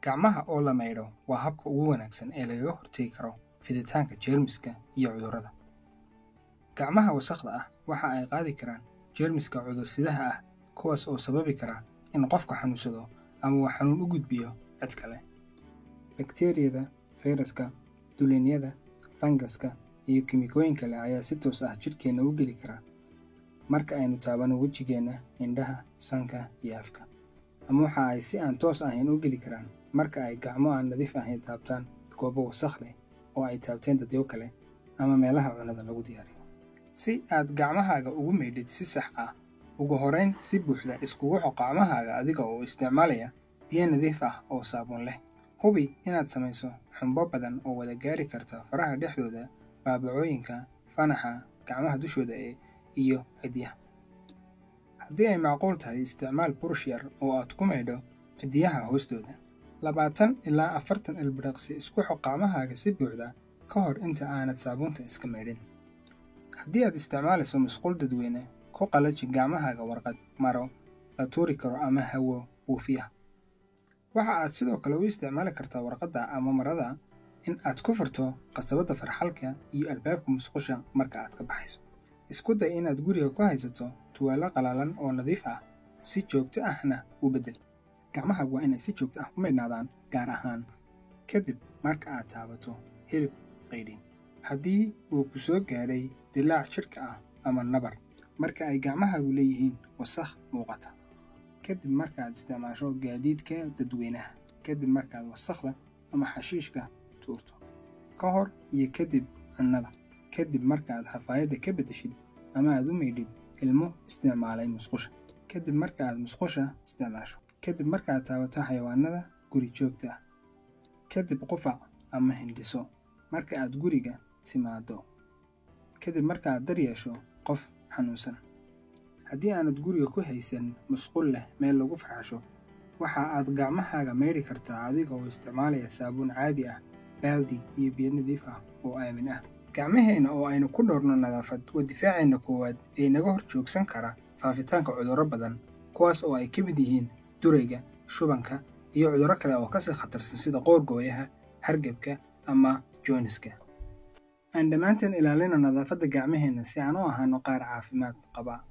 Gacmaha oo la maydho waa habka ugu wanaagsan ee lagaga hortagi karo fiditaanka jeermiska iyo cudurrada. Gacmaha wasakhda ah waxa ay qaadi karaan jeermiska cudur-sidaha ah kuwaas oo sababi kara in qofka xanuunsado ama uu xanuun u gudbiyo cid kale. Bakteeriyada, fayraska, dulinnada, fangaska iyo kiimikooyin kale ayaa si toos ah jidhkeena u geli kara marka aynu taabano wejigeena, indhaha, sanka iyo afka. Ama waxa ay si aan toos ahayn u geli karaan marka ay gacmo aan nadiif ahayn taabtaan goobo wasakh leh oo ay taabteen dadyo kale ama meelaha cunada lagu diyaariyo. Si aad gacmahaaga ugu maydhid si sax ah, ugu horreyn si buuxda iskugu xoq gacmahaaga adiga oo isticmaalaya biyo nadiif ah oo saabuun leh. Hubi inaad samayso xumbo badan oo wada gaari karta faraha dhexdooda, baabacooyinka, fanaxa, gacmaha dushooda iyo ciddiyaha. Haddii ay macquul tahay, isticmaal burush yar oo aad ku maydho ciddiyaha hoostooda. 20 ilaa 40 ilbiriqsi isku xoq gacmahaaga si buuxda ka hor inta aanad saabuunta iska maydhin. Haddii aad isticmaalayso musqul dadweyne, ku qallaji gacmahaaga warqad, maro la tuuri karo ama hawo buufiya. Waxa aad sidoo kale u isticmaali kartaa warqadda ama marada in aad ku furto qasabadda farxalka iyo albaabka musqusha marka aad ka baxayso. Isku day inaad guriga ku haysato tuwaalo qalalan oo nadiif ah si joogto ahna u beddel. Gacmahaagu waa inay si joogto ah u maydhnaadaan, gaar ahaan kadib marka aad taabato hilib qaydhin. Haddii uu ku soo gaadhay dillaac jidhka ah ama nabar, marka ay gacmahaagu leeyihiin wasakh muuqata. Kadib markaad isticmaasho gaadiidka dadweynaha, kadib markaad wasakhda ama xashiishka tuurto, ka hor iyo kadib cunnada, kadib markaad xafaayadda ka beddeshid ama aad u maydhid ilmo isticmaalay musqusha, kadib markaad musqusha isticmaasho, kadib markaad taabato xayawaanada guri joogta ah, kadib qufac ama hindhiso marka aad guriga timaado, kadib markaad daryeesho qof xanuunsan. Haddii aanad guriga ku haysan musqul leh meel lagu farxasho, waxa aad gacmahaaga maydhi kartaa adiga oo isticmaalaya saabuun caadi ah, baaldi iyo biyo nadiif ah oo aamin ah. Gacmaheena oo aynu ku dhowrno nadaafad waa difaaceena koowaad ee naga hor joogsan kara faafitaanka cudurro badan, kuwaas oo ay ka mid yihiin durayga, shubanka iyo cudurro kale oo kasii khatarsan sida qoorgooyaha, hargabka ama jooniska. Aan dhammaanteen ilaalino nadaafadda gacmaheena si aan u ahaano qaar caafimaad qaba.